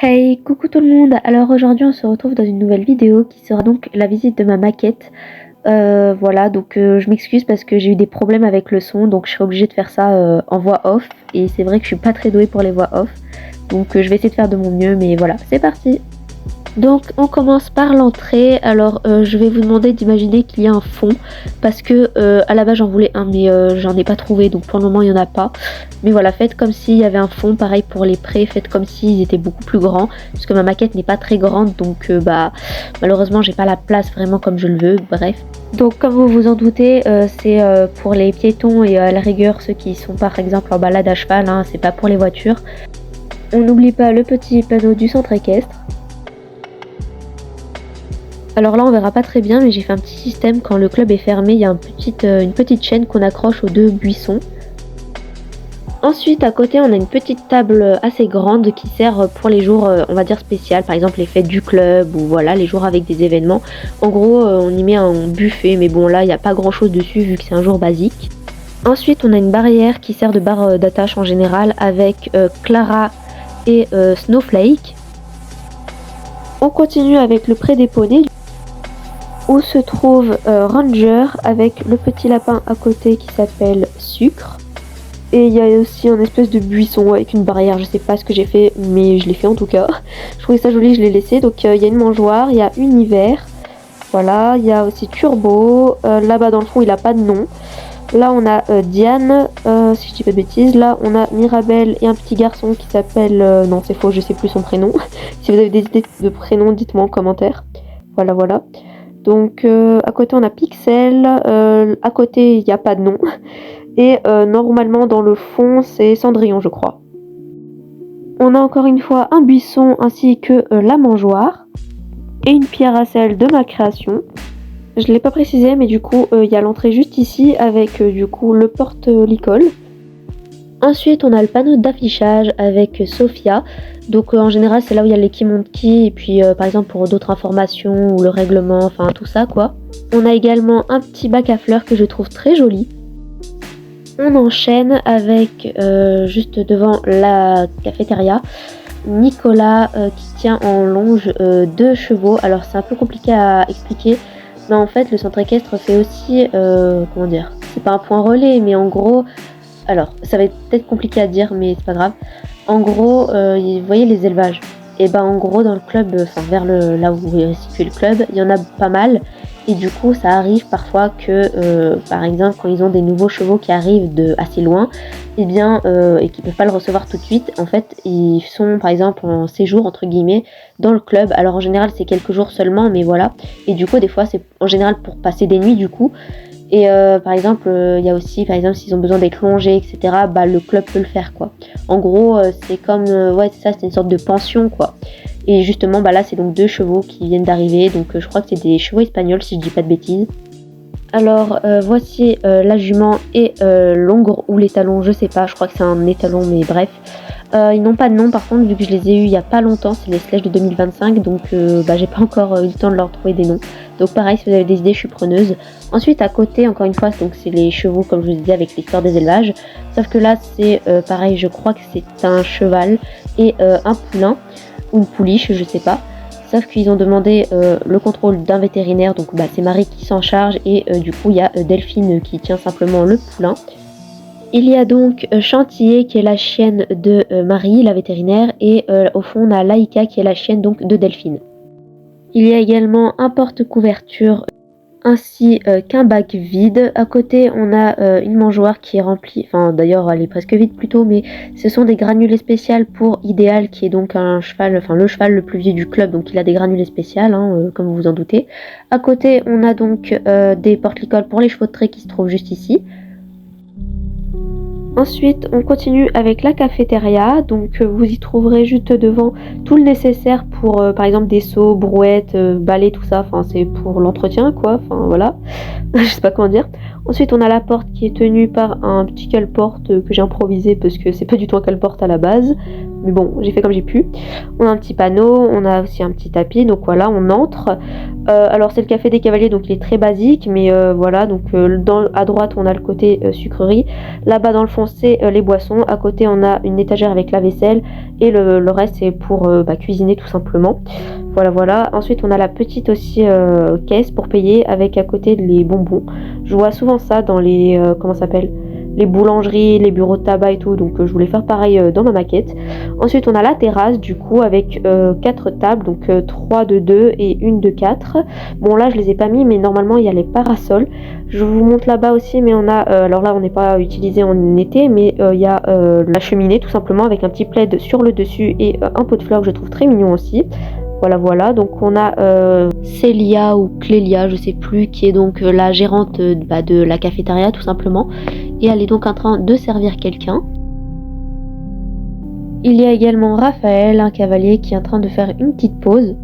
Hey, coucou tout le monde! Alors aujourd'hui on se retrouve dans une nouvelle vidéo qui sera donc la visite de ma maquette. Voilà, donc je m'excuse parce que j'ai eu des problèmes avec le son, donc je serai obligée de faire ça en voix off. Et c'est vrai que je suis pas très douée pour les voix off, donc je vais essayer de faire de mon mieux, mais voilà, c'est parti! Donc on commence par l'entrée. Alors je vais vous demander d'imaginer qu'il y a un fond parce que à la base j'en voulais un mais j'en ai pas trouvé, donc pour le moment il y en a pas. Mais voilà, faites comme s'il y avait un fond, pareil pour les prés, faites comme s'ils étaient beaucoup plus grands parce que ma maquette n'est pas très grande, donc malheureusement j'ai pas la place vraiment comme je le veux, bref. Donc comme vous vous en doutez, c'est pour les piétons et à la rigueur ceux qui sont par exemple en balade à cheval, hein, c'est pas pour les voitures. On n'oublie pas le petit panneau du centre équestre. Alors là on verra pas très bien, mais j'ai fait un petit système. Quand le club est fermé, il y a une petite chaîne qu'on accroche aux deux buissons. Ensuite à côté on a une petite table assez grande qui sert pour les jours on va dire spéciaux, par exemple les fêtes du club ou voilà les jours avec des événements. En gros on y met un buffet, mais bon là il n'y a pas grand chose dessus vu que c'est un jour basique. Ensuite on a une barrière qui sert de barre d'attache en général avec Clara et Snowflake. On continue avec le pré-déponé où se trouve Ranger avec le petit lapin à côté qui s'appelle Sucre. Et il y a aussi un espèce de buisson avec une barrière, je sais pas ce que j'ai fait, mais je l'ai fait en tout cas. Je trouvais ça joli, je l'ai laissé. Donc il y a une mangeoire, il y a Univers, voilà, il y a aussi Turbo, là-bas dans le fond il a pas de nom. Là on a Diane, si je dis pas de bêtises, là on a Mirabelle et un petit garçon qui s'appelle... non c'est faux, je sais plus son prénom. Si vous avez des idées de prénom, dites-moi en commentaire. Voilà. Donc à côté on a Pixel, à côté il n'y a pas de nom. Et normalement dans le fond c'est Cendrillon je crois. On a encore une fois un buisson ainsi que la mangeoire. Et une pierre à sel de ma création. Je ne l'ai pas précisé mais du coup il y a l'entrée juste ici avec du coup le porte-licol. Ensuite on a le panneau d'affichage avec Sophia. Donc en général c'est là où il y a les Kimonki et puis par exemple pour d'autres informations ou le règlement, enfin tout ça quoi. On a également un petit bac à fleurs que je trouve très joli. On enchaîne avec juste devant la cafétéria Nicolas qui tient en longe deux chevaux. Alors c'est un peu compliqué à expliquer, mais en fait le centre équestre fait aussi comment dire, c'est pas un point relais mais en gros, alors ça va être peut-être compliqué à dire mais c'est pas grave. En gros vous voyez les élevages, et ben en gros dans le club, enfin vers là où est situé le club, il y en a pas mal. Et du coup ça arrive parfois que par exemple quand ils ont des nouveaux chevaux qui arrivent de assez loin, et bien et qui peuvent pas le recevoir tout de suite, en fait ils sont par exemple en séjour entre guillemets dans le club. Alors en général c'est quelques jours seulement, mais voilà. Et du coup des fois c'est en général pour passer des nuits du coup. Et par exemple il y a aussi par exemple s'ils ont besoin d'être longés etc, bah le club peut le faire quoi. En gros c'est comme ouais c'est ça, c'est une sorte de pension quoi. Et justement bah là c'est donc deux chevaux qui viennent d'arriver, donc je crois que c'est des chevaux espagnols si je dis pas de bêtises. Alors voici la jument et l'ongre ou l'étalon, je sais pas, je crois que c'est un étalon mais bref. Ils n'ont pas de nom par contre vu que je les ai eu il y a pas longtemps, c'est les Sledge de 2025, donc j'ai pas encore eu le temps de leur trouver des noms. Donc pareil, si vous avez des idées je suis preneuse. Ensuite à côté encore une fois donc c'est les chevaux comme je vous disais avec l'histoire des élevages. Sauf que là c'est pareil, je crois que c'est un cheval et un poulain ou une pouliche, je sais pas. Sauf qu'ils ont demandé le contrôle d'un vétérinaire, donc c'est Marie qui s'en charge et du coup il y a Delphine qui tient simplement le poulain. Il y a donc Chantilly qui est la chienne de Marie, la vétérinaire, et au fond on a Laïka qui est la chienne donc de Delphine. Il y a également un porte-couverture ainsi qu'un bac vide. À côté on a une mangeoire qui est remplie, enfin d'ailleurs elle est presque vide plutôt, mais ce sont des granulés spéciales pour Idéal qui est donc un cheval, enfin le cheval le plus vieux du club, donc il a des granulés spéciales comme vous vous en doutez. À côté on a donc des porte-licoles pour les chevaux de trait qui se trouvent juste ici. Ensuite, on continue avec la cafétéria, donc vous y trouverez juste devant tout le nécessaire pour par exemple des seaux, brouettes, balais, tout ça, enfin c'est pour l'entretien quoi, enfin voilà, je sais pas comment dire. Ensuite, on a la porte qui est tenue par un petit cale-porte que j'ai improvisé parce que c'est pas du tout un cale-porte à la base. Mais bon, j'ai fait comme j'ai pu. On a un petit panneau, on a aussi un petit tapis, donc voilà, on entre. Alors c'est le café des cavaliers, donc il est très basique, mais voilà, donc à droite on a le côté sucrerie. Là-bas dans le fond c'est les boissons. À côté on a une étagère avec la vaisselle et le reste c'est pour cuisiner tout simplement. Voilà. Ensuite on a la petite aussi caisse pour payer avec à côté les bonbons. Je vois souvent ça dans les comment ça s'appelle, les boulangeries, les bureaux de tabac et tout, donc je voulais faire pareil dans ma maquette. Ensuite on a la terrasse du coup avec 4 tables, donc 3 de 2 et une de 4. Bon là je les ai pas mis, mais normalement il y a les parasols. Je vous montre là-bas aussi, mais on a, alors là on n'est pas utilisé en été, mais il y a la cheminée tout simplement avec un petit plaid sur le dessus et un pot de fleurs que je trouve très mignon aussi. Voilà, donc on a Célia ou Clélia, je sais plus, qui est donc la gérante de la cafétéria tout simplement, et elle est donc en train de servir quelqu'un. Il y a également Raphaël, un cavalier, qui est en train de faire une petite pause.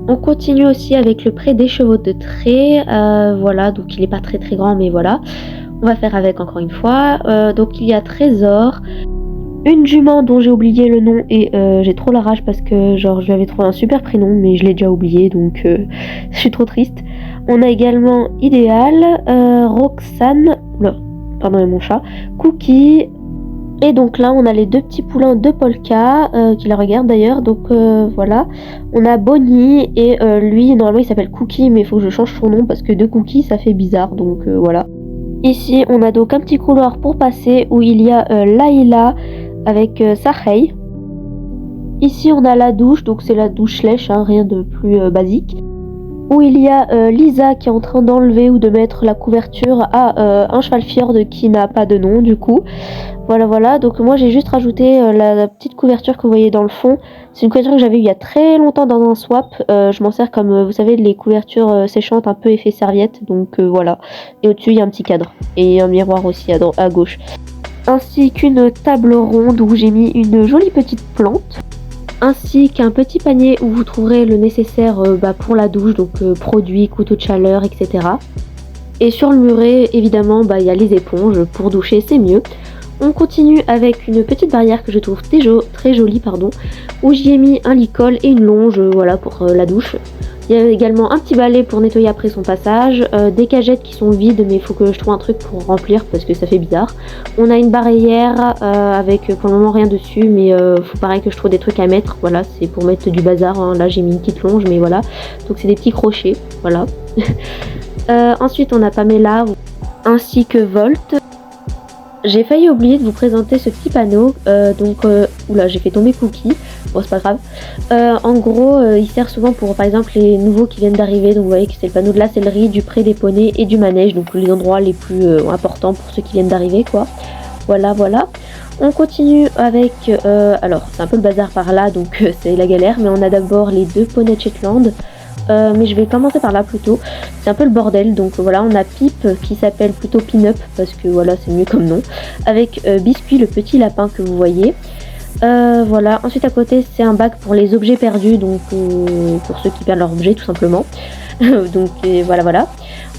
On continue aussi avec le pré des chevaux de trait, voilà, donc il n'est pas très grand, mais voilà, on va faire avec encore une fois. Donc il y a Trésor, une jument dont j'ai oublié le nom et j'ai trop la rage parce que genre je lui avais trouvé un super prénom mais je l'ai déjà oublié, donc je suis trop triste. On a également Idéal, Roxane, pardon mon chat, Cookie, et donc là on a les 2 petits poulains de Polka qui la regardent d'ailleurs, donc voilà. On a Bonnie et lui normalement il s'appelle Cookie, mais il faut que je change son nom parce que de Cookie ça fait bizarre, donc voilà. Ici on a donc un petit couloir pour passer où il y a Laïla avec Sahei. Ici on a la douche, donc c'est la douche lèche, hein, rien de plus basique. Où il y a Lisa qui est en train d'enlever ou de mettre la couverture à un cheval fjord qui n'a pas de nom du coup. Voilà, donc moi j'ai juste rajouté la petite couverture que vous voyez dans le fond. C'est une couverture que j'avais eu il y a très longtemps dans un swap. Je m'en sers comme vous savez les couvertures séchantes un peu effet serviette, donc voilà. Et au-dessus il y a un petit cadre et un miroir aussi à gauche. Ainsi qu'une table ronde où j'ai mis une jolie petite plante, ainsi qu'un petit panier où vous trouverez le nécessaire pour la douche, donc produits, couteaux de chaleur, etc. Et sur le muret, évidemment, il y a les éponges, pour doucher c'est mieux. On continue avec une petite barrière que je trouve très jolie, où j'y ai mis un licol et une longe, voilà, pour la douche. Il y a également un petit balai pour nettoyer après son passage, des cagettes qui sont vides mais il faut que je trouve un truc pour remplir parce que ça fait bizarre. On a une barrière avec pour le moment rien dessus, mais faut pareil que je trouve des trucs à mettre, voilà, c'est pour mettre du bazar, hein. Là j'ai mis une petite longe mais voilà, donc c'est des petits crochets, voilà. Ensuite on a Pamela ainsi que Volt. J'ai failli oublier de vous présenter ce petit panneau, oula j'ai fait tomber Cookie, bon c'est pas grave. En gros il sert souvent pour par exemple les nouveaux qui viennent d'arriver, donc vous voyez que c'est le panneau de la sellerie, du pré des poneys et du manège, donc les endroits les plus importants pour ceux qui viennent d'arriver quoi. Voilà. On continue avec, alors c'est un peu le bazar par là donc c'est la galère, mais on a d'abord les 2 poneys de Shetland. Mais je vais commencer par là plutôt, c'est un peu le bordel, donc voilà, on a Pipe qui s'appelle plutôt Pin-Up parce que voilà c'est mieux comme nom, avec Biscuit le petit lapin que vous voyez. Voilà, ensuite à côté c'est un bac pour les objets perdus, donc pour ceux qui perdent leur objet tout simplement. Donc voilà.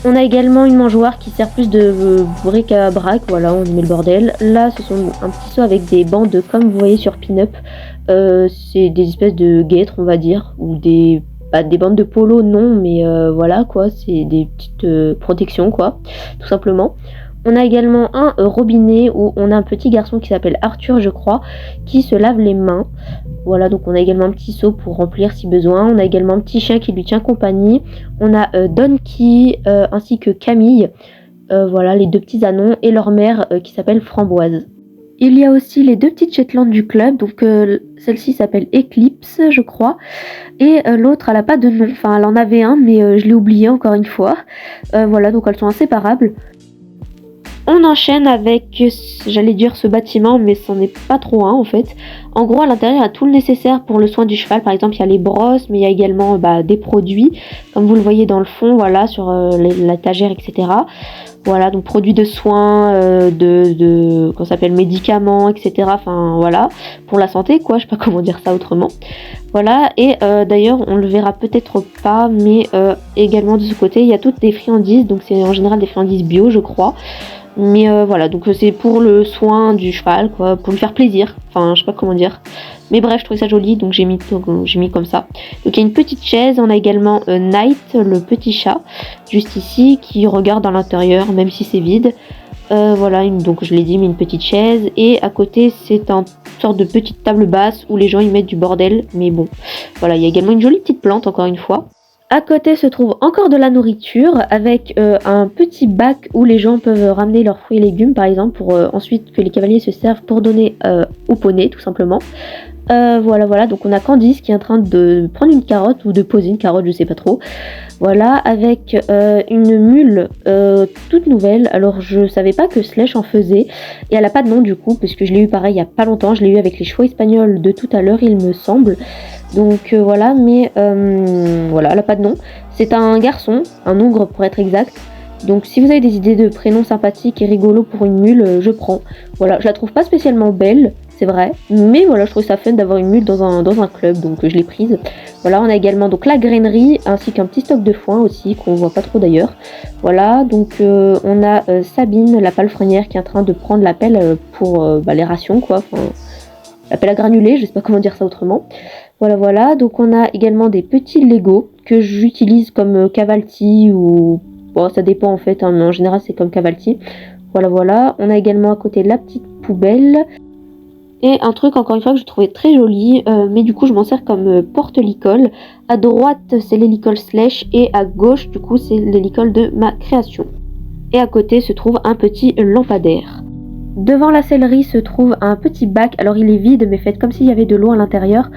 On a également une mangeoire qui sert plus de bric-à-brac, voilà, on y met le bordel. Là ce sont un petit seau avec des bandes comme vous voyez sur Pin-Up, c'est des espèces de guêtres on va dire, ou des bandes de polo non, mais voilà quoi, c'est des petites protections quoi, tout simplement. On a également un robinet où on a un petit garçon qui s'appelle Arthur je crois, qui se lave les mains. Voilà, donc on a également un petit seau pour remplir si besoin. On a également un petit chien qui lui tient compagnie. On a Donkey ainsi que Camille, voilà les 2 petits anons et leur mère qui s'appelle Framboise. Il y a aussi les 2 petites Shetland du club, donc celle-ci s'appelle Eclipse je crois, et l'autre elle a pas de nom, enfin elle en avait un mais je l'ai oublié encore une fois. Voilà, donc elles sont inséparables. On enchaîne avec, j'allais dire ce bâtiment, mais c'en est pas trop un en fait. En gros, à l'intérieur, il y a tout le nécessaire pour le soin du cheval. Par exemple, il y a les brosses, mais il y a également des produits, comme vous le voyez dans le fond, voilà, sur l'étagère, etc. Voilà, donc produits de soins, qu'on s'appelle médicaments, etc. Enfin voilà, pour la santé quoi, je sais pas comment dire ça autrement. Voilà, et d'ailleurs on le verra peut-être pas, mais également de ce côté il y a toutes des friandises, donc c'est en général des friandises bio je crois. Mais voilà, donc c'est pour le soin du cheval, quoi, pour lui faire plaisir. Enfin, je sais pas comment dire. Mais bref, je trouvais ça joli, donc j'ai mis comme ça. Donc il y a une petite chaise, on a également Night, le petit chat, juste ici, qui regarde dans l'intérieur, même si c'est vide. Voilà, donc je l'ai dit, mais une petite chaise. Et à côté, c'est une sorte de petite table basse où les gens y mettent du bordel. Mais bon, voilà, il y a également une jolie petite plante, encore une fois. À côté se trouve encore de la nourriture avec un petit bac où les gens peuvent ramener leurs fruits et légumes par exemple pour ensuite que les cavaliers se servent pour donner au poney tout simplement. Voilà, donc on a Candice qui est en train de prendre une carotte ou de poser une carotte, je sais pas trop. Voilà, avec une mule toute nouvelle. Alors je savais pas que Slash en faisait et elle a pas de nom du coup puisque je l'ai eu pareil il y a pas longtemps. Je l'ai eu avec les chevaux espagnols de tout à l'heure il me semble. Donc voilà, mais voilà, elle a pas de nom. C'est un garçon, un ougre pour être exact. Donc si vous avez des idées de prénoms sympathiques et rigolos pour une mule, je prends. Voilà, je la trouve pas spécialement belle, c'est vrai, mais voilà, je trouve ça fun d'avoir une mule dans un club, donc je l'ai prise. Voilà, on a également donc la grainerie ainsi qu'un petit stock de foin aussi qu'on voit pas trop d'ailleurs. Voilà, donc on a Sabine, la palefrenière, qui est en train de prendre la pelle pour les rations quoi. Enfin, la pelle à granulés, je sais pas comment dire ça autrement. Voilà, donc on a également des petits Lego que j'utilise comme Cavalti ou... Bon, ça dépend en fait, hein, mais en général c'est comme Cavalti. Voilà, on a également à côté la petite poubelle. Et un truc encore une fois que je trouvais très joli, mais du coup je m'en sers comme porte-licol. À droite c'est l'hélicole Slash et à gauche du coup c'est l'hélicole de ma création. Et à côté se trouve un petit lampadaire. Devant la sellerie se trouve un petit bac, alors il est vide mais fait comme s'il y avait de l'eau à l'intérieur.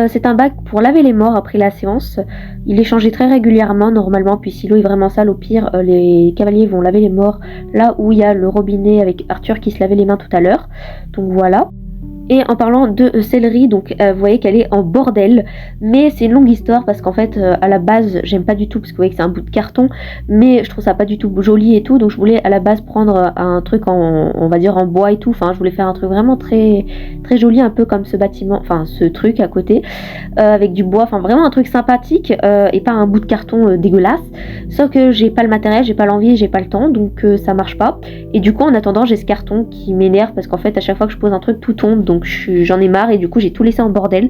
C'est un bac pour laver les morts après la séance. Il est changé très régulièrement normalement, puis si l'eau est vraiment sale au pire les cavaliers vont laver les morts là où il y a le robinet avec Arthur qui se lavait les mains tout à l'heure. Donc voilà. Et en parlant de céleri, donc vous voyez qu'elle est en bordel, mais c'est une longue histoire parce qu'en fait à la base j'aime pas du tout parce que vous voyez que c'est un bout de carton, mais je trouve ça pas du tout joli et tout, donc je voulais à la base prendre un truc on va dire en bois et tout, enfin je voulais faire un truc vraiment très très joli, un peu comme ce bâtiment, enfin ce truc à côté, avec du bois, enfin vraiment un truc sympathique et pas un bout de carton dégueulasse, sauf que j'ai pas le matériel, j'ai pas l'envie, j'ai pas le temps, donc ça marche pas, et du coup en attendant j'ai ce carton qui m'énerve parce qu'en fait à chaque fois que je pose un truc tout tombe, donc j'en ai marre et du coup j'ai tout laissé en bordel.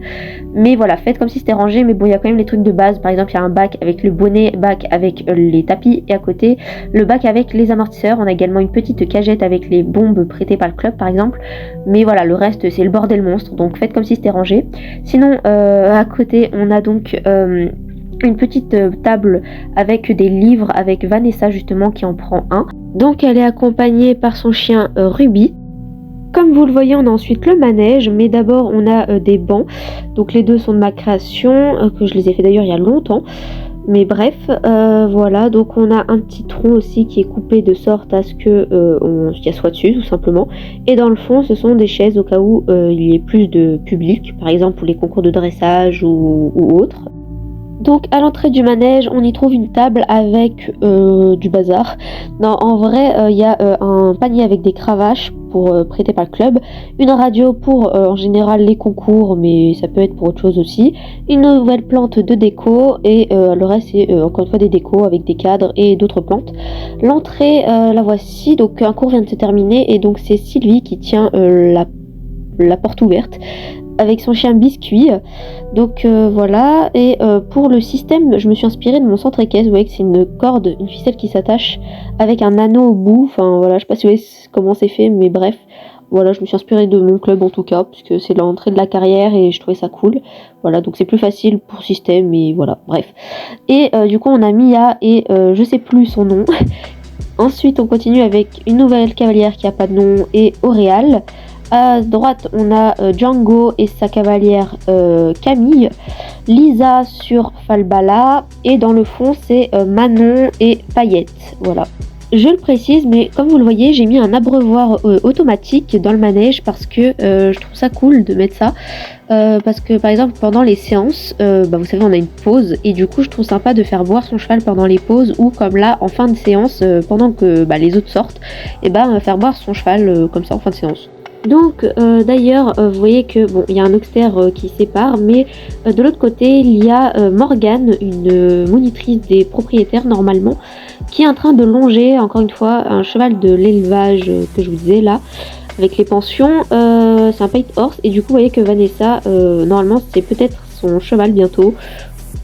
Mais voilà, faites comme si c'était rangé, mais bon il y a quand même les trucs de base. Par exemple il y a un bac avec le bonnet, bac avec les tapis et à côté le bac avec les amortisseurs. On a également une petite cagette avec les bombes prêtées par le club par exemple. Mais voilà, le reste c'est le bordel monstre, donc faites comme si c'était rangé. Sinon à côté on a donc une petite table avec des livres avec Vanessa justement qui en prend un. Donc elle est accompagnée par son chien Ruby. Comme vous le voyez, on a ensuite le manège, mais d'abord on a des bancs. Donc les deux sont de ma création, que je les ai fait d'ailleurs il y a longtemps. Mais bref, voilà, donc on a un petit tronc aussi qui est coupé de sorte à ce que on s'y assoit dessus tout simplement. Et dans le fond, ce sont des chaises au cas où il y ait plus de public, par exemple pour les concours de dressage ou autres. Donc à l'entrée du manège, on y trouve une table avec du bazar. Non, en vrai, il y a un panier avec des cravaches pour prêter par le club, une radio pour en général les concours, mais ça peut être pour autre chose aussi, une nouvelle plante de déco et le reste c'est encore une fois des décos avec des cadres et d'autres plantes. L'entrée, la voici, donc un cours vient de se terminer et donc c'est Sylvie qui tient la porte ouverte avec son chien Biscuit. Donc voilà, et pour le système je me suis inspirée de mon centre équestre. Vous voyez que c'est une corde, une ficelle qui s'attache avec un anneau au bout, enfin voilà, je sais pas si vous voyez comment c'est fait, mais bref, voilà, je me suis inspirée de mon club en tout cas, puisque c'est l'entrée de la carrière et je trouvais ça cool. Voilà, donc c'est plus facile pour système et voilà, bref. Et du coup on a Mia et je sais plus son nom. Ensuite on continue avec une nouvelle cavalière qui a pas de nom et Auréal. À droite, on a Django et sa cavalière Camille, Lisa sur Falbala, et dans le fond, c'est Manon et Paillette. Voilà. Je le précise, mais comme vous le voyez, j'ai mis un abreuvoir automatique dans le manège parce que je trouve ça cool de mettre ça. Parce que par exemple pendant les séances, vous savez on a une pause et du coup je trouve sympa de faire boire son cheval pendant les pauses ou comme là en fin de séance pendant que les autres sortent et faire boire son cheval comme ça en fin de séance. Donc d'ailleurs vous voyez que bon il y a un oxtère qui sépare mais de l'autre côté il y a Morgane, une monitrice des propriétaires normalement, qui est en train de longer encore une fois un cheval de l'élevage que je vous disais là avec les pensions. C'est un paid horse et du coup vous voyez que Vanessa normalement c'est peut-être son cheval bientôt.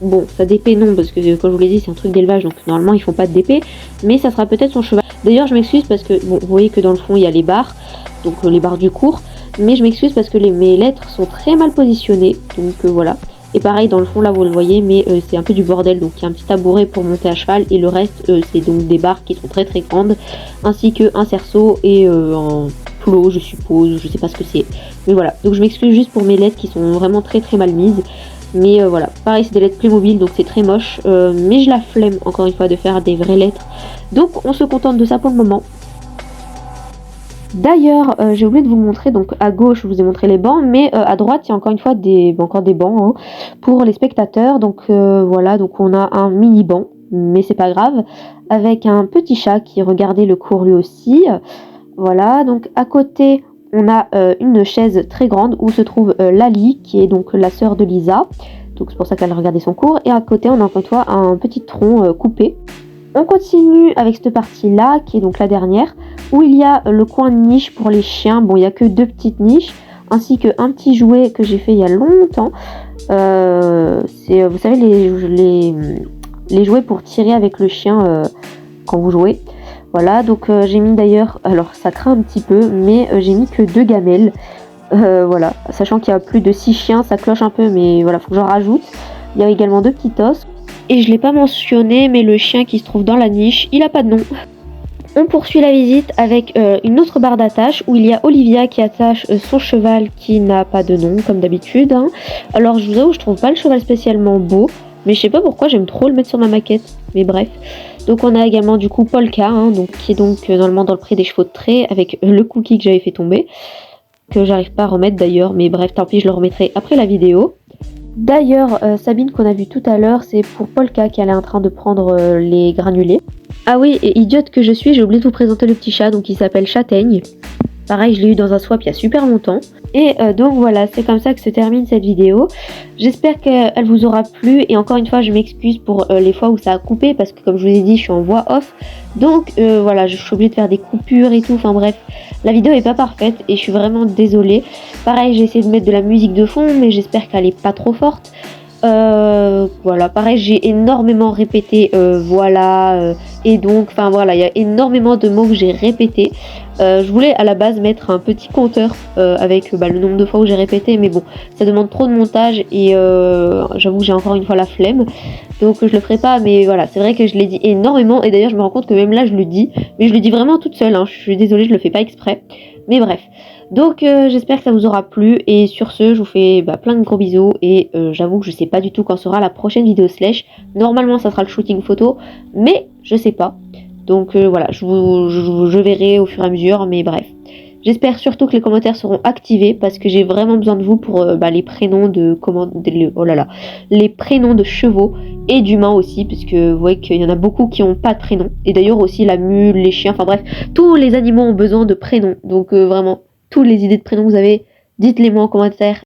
Bon, ça d'épée non parce que comme je vous l'ai dit c'est un truc d'élevage donc normalement ils font pas d'épée, mais ça sera peut-être son cheval. D'ailleurs je m'excuse parce que bon vous voyez que dans le fond il y a les barres, donc les barres du cours, mais je m'excuse parce que mes lettres sont très mal positionnées, donc voilà. Et pareil dans le fond là vous le voyez, mais c'est un peu du bordel, donc il y a un petit tabouret pour monter à cheval et le reste c'est donc des barres qui sont très très grandes, ainsi qu'un cerceau et un plot je suppose, je sais pas ce que c'est, mais voilà. Donc je m'excuse juste pour mes lettres qui sont vraiment très très mal mises, mais voilà. Pareil c'est des lettres Playmobil donc c'est très moche, mais je la flemme encore une fois de faire des vraies lettres, donc on se contente de ça pour le moment. D'ailleurs, j'ai oublié de vous montrer, donc à gauche je vous ai montré les bancs, mais à droite il y a encore une fois encore des bancs hein, pour les spectateurs. Donc voilà, donc on a un mini banc, mais c'est pas grave, avec un petit chat qui regardait le cours lui aussi. Voilà, donc à côté on a une chaise très grande où se trouve Lali, qui est donc la sœur de Lisa. Donc c'est pour ça qu'elle regardait son cours. Et à côté on a encore une fois un petit tronc coupé. On continue avec cette partie-là, qui est donc la dernière, où il y a le coin de niche pour les chiens. Bon, il n'y a que 2 petites niches, ainsi qu'un petit jouet que j'ai fait il y a longtemps. C'est, vous savez, les jouets pour tirer avec le chien quand vous jouez. Voilà, donc j'ai mis d'ailleurs, alors ça craint un petit peu, mais j'ai mis que 2 gamelles. Voilà, sachant qu'il y a plus de 6 chiens, ça cloche un peu, mais voilà, faut que j'en rajoute. Il y a également 2 petits os. Et je l'ai pas mentionné, mais le chien qui se trouve dans la niche, il a pas de nom. On poursuit la visite avec une autre barre d'attache où il y a Olivia qui attache son cheval qui n'a pas de nom comme d'habitude. Hein. Alors je vous avoue, je trouve pas le cheval spécialement beau, mais je sais pas pourquoi j'aime trop le mettre sur ma maquette. Mais bref. Donc on a également du coup Polka, hein, donc, qui est donc normalement dans le pré des chevaux de trait avec le cookie que j'avais fait tomber, que j'arrive pas à remettre d'ailleurs, mais bref tant pis, je le remettrai après la vidéo. D'ailleurs, Sabine qu'on a vu tout à l'heure, c'est pour Polka qu'elle est en train de prendre les granulés. Ah oui, et idiote que je suis, j'ai oublié de vous présenter le petit chat, donc il s'appelle Châtaigne. Pareil, je l'ai eu dans un swap il y a super longtemps. Et donc voilà, c'est comme ça que se termine cette vidéo. J'espère qu'elle vous aura plu. Et encore une fois, je m'excuse pour les fois où ça a coupé. Parce que comme je vous ai dit, je suis en voix off. Donc voilà, je suis obligée de faire des coupures et tout. Enfin bref, la vidéo est pas parfaite et je suis vraiment désolée. Pareil, j'ai essayé de mettre de la musique de fond, mais j'espère qu'elle est pas trop forte. Voilà, pareil, j'ai énormément répété voilà, et donc, enfin voilà, il y a énormément de mots que j'ai répétés. Je voulais à la base mettre un petit compteur avec le nombre de fois où j'ai répété, mais bon, ça demande trop de montage et j'avoue que j'ai encore une fois la flemme, donc je le ferai pas. Mais voilà, c'est vrai que je l'ai dit énormément et d'ailleurs je me rends compte que même là je le dis, mais je le dis vraiment toute seule, hein. Je suis désolée, je le fais pas exprès, mais bref. Donc j'espère que ça vous aura plu et sur ce je vous fais plein de gros bisous et j'avoue que je sais pas du tout quand sera la prochaine vidéo slash. Normalement ça sera le shooting photo, mais je sais pas. Donc voilà, je verrai au fur et à mesure, mais bref. J'espère surtout que les commentaires seront activés parce que j'ai vraiment besoin de vous pour les prénoms de les prénoms de chevaux et d'humains aussi, puisque vous voyez qu'il y en a beaucoup qui n'ont pas de prénom. Et d'ailleurs aussi la mule, les chiens, enfin bref, tous les animaux ont besoin de prénoms. Donc vraiment, toutes les idées de prénoms que vous avez, dites-les moi en commentaire